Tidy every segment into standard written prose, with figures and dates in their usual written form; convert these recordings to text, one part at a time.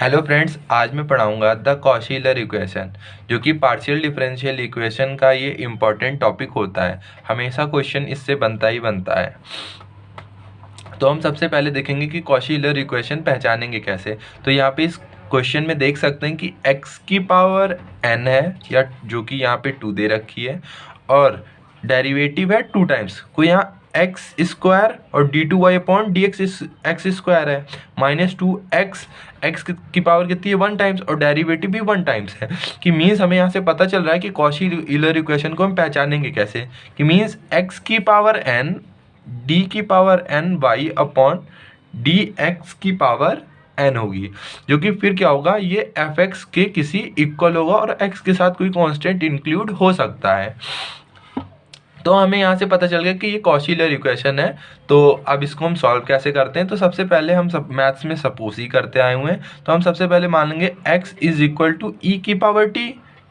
Hello friends, आज मैं पढ़ाऊंगा द कॉशी-यूलर इक्वेशन, जो कि पार्शियल डिफरेंशियल इक्वेशन का ये इम्पॉर्टेंट टॉपिक होता है। हमेशा क्वेश्चन इससे बनता ही बनता है। तो हम सबसे पहले देखेंगे कि कॉशी-यूलर इक्वेशन पहचानेंगे कैसे। तो यहाँ पे इस क्वेश्चन में देख सकते हैं कि x की पावर n है, या जो कि यहाँ पे 2 दे रखी है, और डेरिवेटिव है 2 टाइम्स। को यहाँ एक्स स्क्वायर और d2y upon d x square है, -2x, एक्स की पावर कितनी है 1 टाइम्स, और डेरिवेटिव भी 1 टाइम्स है। कि मीन्स हमें यहाँ से पता चल रहा है कि कॉशी-यूलर इक्वेशन को हम पहचानेंगे कैसे। कि मीन्स x की पावर n डी की power n y upon d x की पावर n होगी, जो कि फिर क्या होगा, ये एफ एक्स के किसी इक्वल होगा और x के साथ कोई कांस्टेंट इंक्लूड हो सकता है। तो हमें यहाँ से पता चल गया कि ये कॉशी-यूलर इक्वेशन है। तो अब इसको हम सॉल्व कैसे करते हैं। तो सबसे पहले हम सब मैथ्स में सपोज ही करते आए हुए हैं, तो हम सबसे पहले मान लेंगे x इज इक्वल टू ई की पावर t।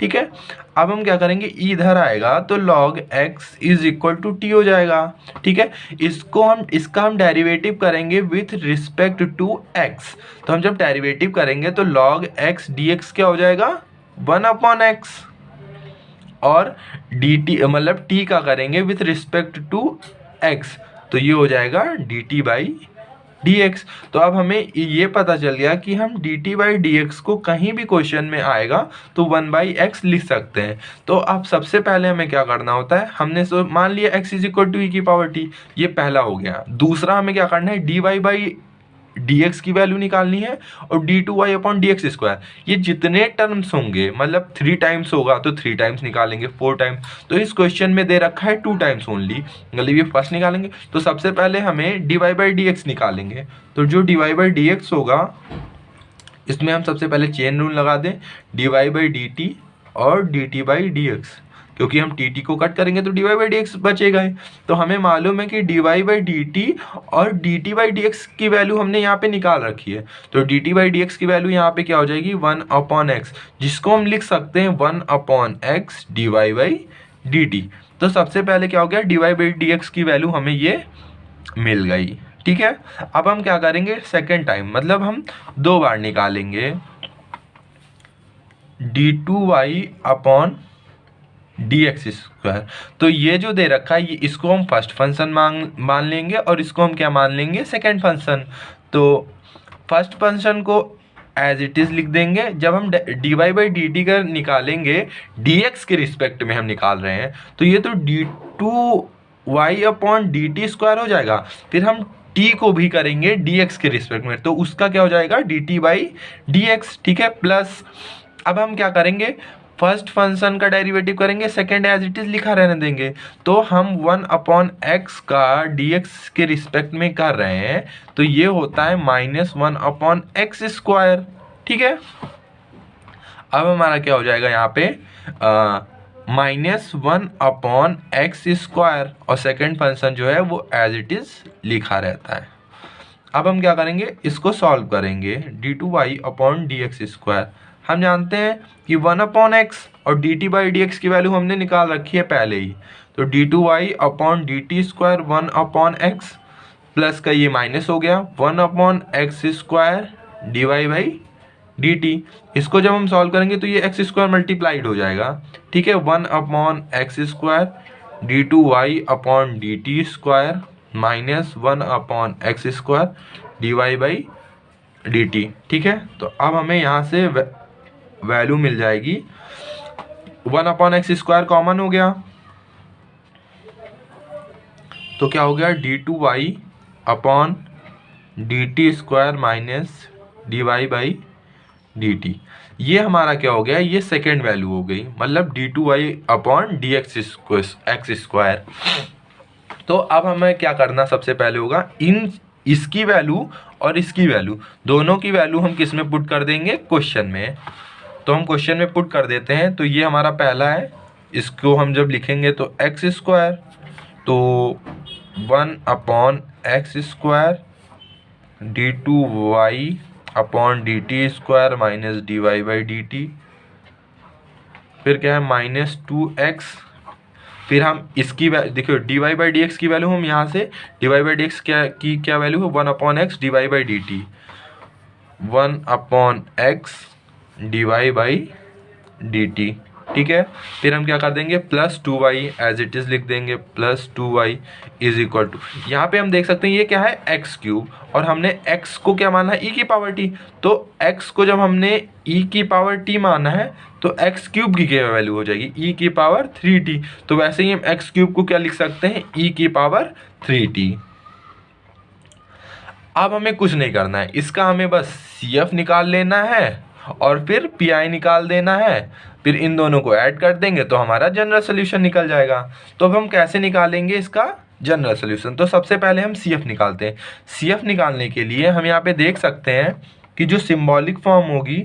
ठीक है, अब हम क्या करेंगे, e इधर आएगा तो log x is equal to t हो जाएगा। ठीक है, इसका हम डेरिवेटिव करेंगे विथ रिस्पेक्ट टू x। तो हम जब डेरिवेटिव करेंगे तो log x dx क्या हो जाएगा, 1/x, और dt मतलब t का करेंगे विथ रिस्पेक्ट टू x, तो ये हो जाएगा dt बाई dx। तो अब हमें ये पता चल गया कि हम dt बाई dx को कहीं भी क्वेश्चन में आएगा तो 1/x लिख सकते हैं। तो अब सबसे पहले हमें क्या करना होता है, हमने मान लिया x इज इक्वल टू ई की पावर t, ये पहला हो गया। दूसरा हमें क्या करना है, dy बाई dx की वैल्यू निकालनी है, और d2y अपॉन dx स्क्वायर, ये जितने टर्म्स होंगे, मतलब 3 टाइम्स होगा तो 3 टाइम्स निकालेंगे, 4 टाइम्स। तो इस क्वेश्चन में दे रखा है 2 टाइम्स ओनली, मतलब ये फर्स्ट निकालेंगे। तो सबसे पहले हमें dy बाई dx निकालेंगे। तो जो dy बाई dx होगा, इसमें हम सबसे पहले चेन रूल लगा दें, dy बाई dt और dt बाई dx, क्योंकि हम टी को कट करेंगे तो d y by d x बचेगा ही। तो हमें मालूम है कि d y by d t और d t by d x की वैल्यू हमने यहाँ पे निकाल रखी है। तो d t by d x की वैल्यू यहाँ पे क्या हो जाएगी, 1/x, जिसको हम लिख सकते हैं 1/x d y by d t. तो सबसे पहले क्या हो गया, d y by d x की वैल्यू हमें ये मिल गई। ठीक है, अब हम क्या करेंगे, सेकेंड टाइम, मतलब हम 2 बार निकालेंगे d2y upon d x square. तो ये जो दे रखा है, ये इसको हम फर्स्ट फंक्शन मान लेंगे, और इसको हम क्या मान लेंगे, सेकंड फंक्शन। तो फर्स्ट फंक्शन को एज इट इज़ लिख देंगे। जब हम d y by d t का निकालेंगे, डी एक्स के रिस्पेक्ट में हम निकाल रहे हैं, तो ये तो d2y upon d t square हो जाएगा। फिर हम t को भी करेंगे डी एक्स के रिस्पेक्ट में, तो उसका क्या हो जाएगा, D t by d x. ठीक है, प्लस अब हम क्या करेंगे, फर्स्ट फंक्शन का डेरिवेटिव करेंगे, सेकेंड एज इट इज लिखा रहने देंगे। तो हम 1/x का dx के रिस्पेक्ट में कर रहे हैं, तो ये होता है -1/x स्क्वायर। ठीक है, अब हमारा क्या हो जाएगा यहाँ पे, -1/x स्क्वायर, और सेकेंड फंक्शन जो है वो एज इट इज लिखा रहता है। अब हम क्या करेंगे, इसको सॉल्व करेंगे, d2y upon d x square. हम जानते हैं कि 1/x और dt बाई डी एक्स की वैल्यू हमने निकाल रखी है पहले ही। तो d2y upon d t square 1/x, plus का ये माइनस हो गया 1/x square dy by d T. इसको जब हम सॉल्व करेंगे तो ये एक्स स्क्वायर मल्टीप्लाइड हो जाएगा। ठीक है, 1/x square d2y upon d t square minus 1/x square dy by d T. ठीक है, तो अब हमें यहाँ से वैल्यू मिल जाएगी, 1/x स्क्वायर कॉमन हो गया, तो क्या हो गया, d2y upon d t square minus d y by d t. ये हमारा क्या हो गया, ये सेकेंड वैल्यू हो गई, मतलब d2y upon d x square. तो अब हमें क्या करना, सबसे पहले होगा इसकी वैल्यू और इसकी वैल्यू, दोनों की वैल्यू हम किस में पुट कर देंगे, क्वेश्चन में। तो हम क्वेश्चन में पुट कर देते हैं। तो ये हमारा पहला है, इसको हम जब लिखेंगे तो एक्स स्क्वायर, तो 1/x square d2y upon d t square minus d y by d t, फिर क्या है -2x, फिर हम इसकी देखियो d y by d x की वैल्यू हम यहाँ से d y by d x क्या वैल्यू है, 1/x d y by d t 1/x dy/dt, ठीक है। फिर हम क्या कर देंगे, +2y एज इट इज़ लिख देंगे, +2y इज इक्वल टू, यहाँ पे हम देख सकते हैं ये क्या है, x³ और हमने x को क्या माना है, e⁻t। तो x को जब हमने e⁻t माना है तो x³ की क्या वैल्यू हो जाएगी, e⁻3t। तो वैसे ही हम x³ को क्या लिख सकते हैं, e⁻3t। अब हमें कुछ नहीं करना है, इसका हमें बस CF निकाल लेना है और फिर PI निकाल देना है, फिर इन दोनों को ऐड कर देंगे तो हमारा जनरल सोल्यूशन निकल जाएगा। तो अब हम कैसे निकालेंगे इसका जनरल सोल्यूशन, तो सबसे पहले हम CF निकालते हैं। CF निकालने के लिए हम यहाँ पे देख सकते हैं कि जो सिंबॉलिक फॉर्म होगी,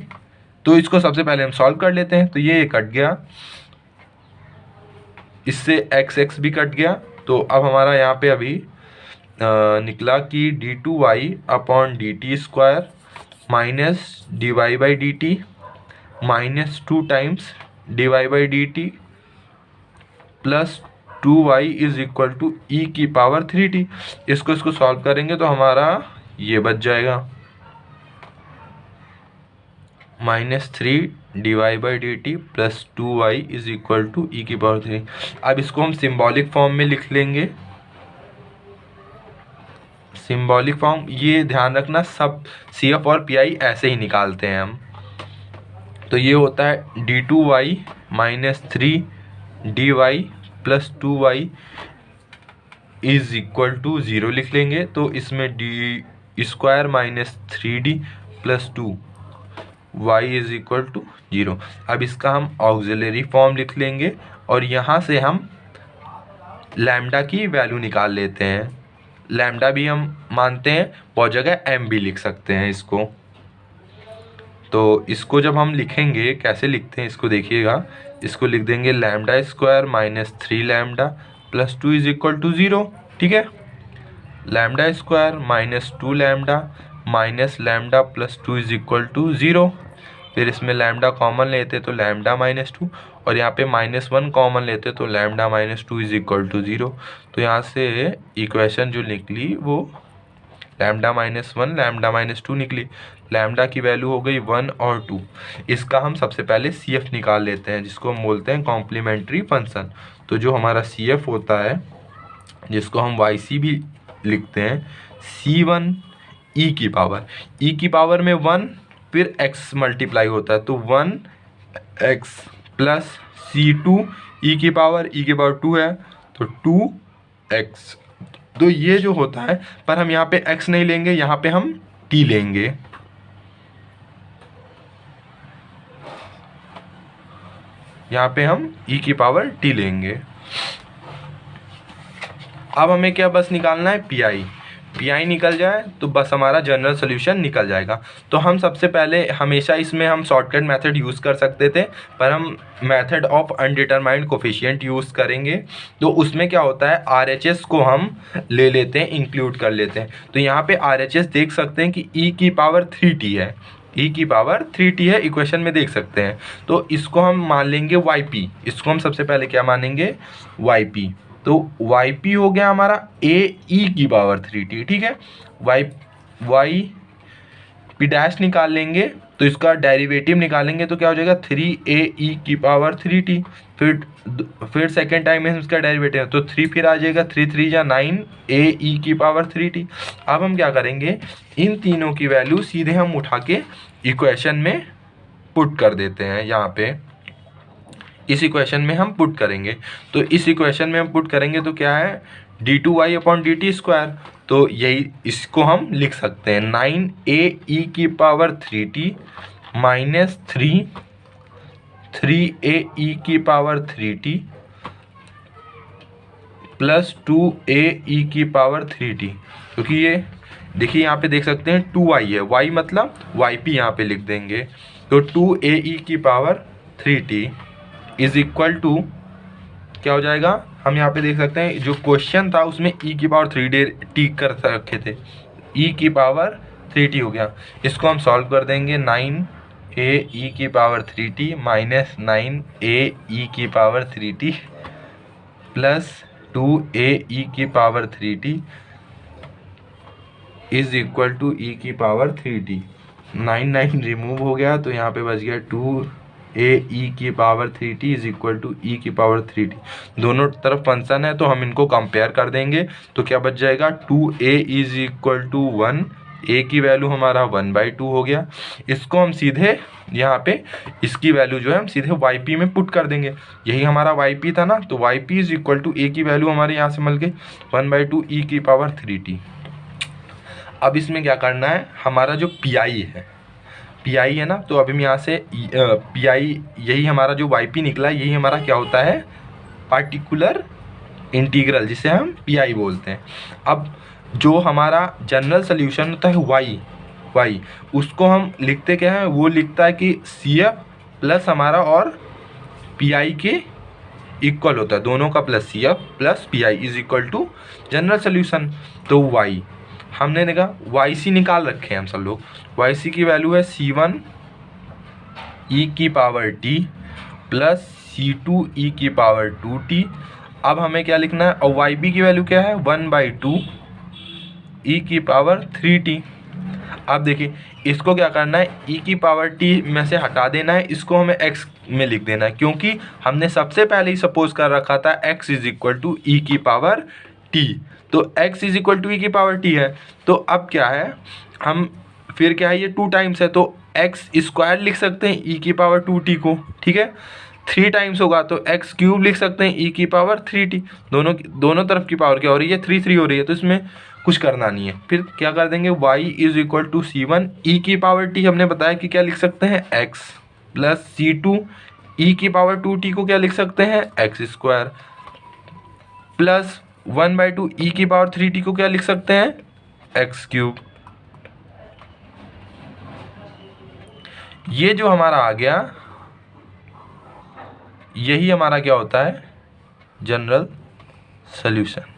तो इसको सबसे पहले हम सॉल्व कर लेते हैं। तो ये कट गया, इससे x भी कट गया। तो अब हमारा यहाँ पे अभी निकला कि d2y/dt² minus dy/dt -2 times dy/dt plus 2y is equal to e⁻3t। इसको सॉल्व करेंगे तो हमारा ये बच जाएगा, -3 dy/dt plus 2y is equal to e⁻3। अब इसको हम सिंबॉलिक फॉर्म में लिख लेंगे। सिंबॉलिक फॉर्म, ये ध्यान रखना सब CF और PI ऐसे ही निकालते हैं हम। तो ये होता है d2y -3 dy plus 2y is equal to 0 लिख लेंगे। तो इसमें d² -3d plus 2y is equal to 0। अब इसका हम ऑक्सिलरी फॉर्म लिख लेंगे और यहाँ से हम लैम्डा की वैल्यू निकाल लेते हैं। लैम्डा भी हम मानते हैं, बहुत जगह m भी लिख सकते हैं इसको। तो इसको जब हम लिखेंगे, कैसे लिखते हैं इसको देखिएगा, इसको लिख देंगे λ² -3 lambda plus 2 is equal to 0, ठीक है। λ² -2 lambda minus lambda plus 2 is equal to 0। फिर इसमें लैम्डा कॉमन लेते तो लैम्डा -2 और यहाँ पे -1 कॉमन लेते तो लैम्डा -2 इज इक्वल टू 0। तो यहाँ से इक्वेशन जो निकली वो लैम्डा -1 लैम्डा -2 निकली। लैम्डा की वैल्यू हो गई 1 और 2। इसका हम सबसे पहले CF निकाल लेते हैं, जिसको हम बोलते हैं कॉम्प्लीमेंट्री फंक्शन। तो जो हमारा CF होता है, जिसको हम YC भी लिखते हैं, C1 e⁻, में 1 फिर x मल्टीप्लाई होता है तो 1x प्लस C2 e⁻2 है तो 2x। तो ये जो होता है, पर हम यहाँ पे x नहीं लेंगे, यहाँ पे हम t लेंगे। यहाँ पे हम e⁻t लेंगे। अब हमें क्या बस निकालना है, PI निकल जाए तो बस हमारा जनरल सोल्यूशन निकल जाएगा। तो हम सबसे पहले, हमेशा इसमें हम शॉर्टकट मेथड यूज़ कर सकते थे, पर हम method of undetermined coefficient use करेंगे। तो उसमें क्या होता है, RHS को हम ले लेते हैं, इंक्लूड कर लेते हैं। तो यहाँ पे RHS देख सकते हैं कि e⁻3t है, e⁻3t है, इक्वेशन में देख सकते हैं। तो इसको हम मान लेंगे YP, इसको हम सबसे पहले क्या मानेंगे, YP। तो YP हो गया हमारा e⁻3t, ठीक है। YP' निकाल लेंगे तो इसका डेरिवेटिव निकालेंगे तो क्या हो जाएगा, 3ae⁻3t। फिर सेकेंड टाइम में इसका डेरिवेटिव है तो 3 फिर आ जाएगा, 3 3 या 9 ae⁻3t। अब हम क्या करेंगे, इन तीनों की वैल्यू सीधे हम उठा के इक्वेशन में पुट कर देते हैं। यहाँ पे इस इक्वेशन में हम पुट करेंगे, तो इस इक्वेशन में हम पुट करेंगे तो क्या है, d2y/dt²। तो यही, इसको हम लिख सकते हैं 9ae⁻3t minus 3ae⁻3t plus 2ae⁻3t। क्योंकि ये देखिए यहाँ पे देख सकते हैं 2y है, y मतलब YP यहाँ पे लिख देंगे। तो 2ae⁻3t इज इक्वल टू क्या हो जाएगा, हम यहाँ पे देख सकते हैं जो क्वेश्चन था उसमें e⁻3t कर रखे थे, e⁻3t हो गया। इसको हम सॉल्व कर देंगे, 9ae⁻3t minus 9ae⁻3t plus 2ae⁻3t is equal to e⁻3t। 9 remove हो गया तो यहाँ पे बच गया 2a e⁻³ is equal to e⁻³। दोनों तरफ फंक्शन है तो हम इनको कंपेयर कर देंगे तो क्या बच जाएगा 2a is equal to 1, a की वैल्यू हमारा 1/2 हो गया। इसको हम सीधे यहाँ पे इसकी वैल्यू जो है हम सीधे yp में पुट कर देंगे, यही हमारा yp था ना, तो yp is equal to a की वैल्यू हमारे यहाँ से मिल गई 1/2 e⁻³। अब इसमें क्या करना है, हमारा जो पी आई है ना, तो अभी हम यहाँ से पी आई, यही हमारा जो yp निकला यही हमारा क्या होता है, पार्टिकुलर इंटीग्रल, जिसे हम पी आई बोलते हैं। अब जो हमारा जनरल सोल्यूशन होता है y, उसको हम लिखते क्या है, वो लिखता है कि CF प्लस हमारा और पी आई के इक्वल होता है, दोनों का plus CF plus P I is equal to general solution. तो y हमने देखा yc निकाल रखे हैं हम सब लोग, yc की वैल्यू है C1 e⁻t plus C2 e⁻2t। अब हमें क्या लिखना है, और yb की वैल्यू क्या है 1/2 e⁻3t। अब देखिए इसको क्या करना है, e⁻t में से हटा देना है, इसको हमें x में लिख देना है, क्योंकि हमने सबसे पहले ही सपोज कर रखा था x is equal to e⁻t, तो x is equal to e⁻t है। तो अब क्या है, हम फिर क्या है, ये 2 टाइम्स है तो x² लिख सकते हैं e⁻2t को, ठीक है। 3 टाइम्स होगा तो x³ लिख सकते हैं e⁻3t, दोनों तरफ की पावर क्या हो रही है, 3 हो रही है, तो इसमें कुछ करना नहीं है। फिर क्या कर देंगे, y is equal to C1 e⁻t, हमने बताया कि क्या लिख सकते हैं x, प्लस C2 e⁻2t को क्या लिख सकते हैं x², प्लस 1/2 e⁻3t को क्या लिख सकते हैं x³। ये जो हमारा आ गया, यही हमारा क्या होता है, जनरल सोल्यूशन।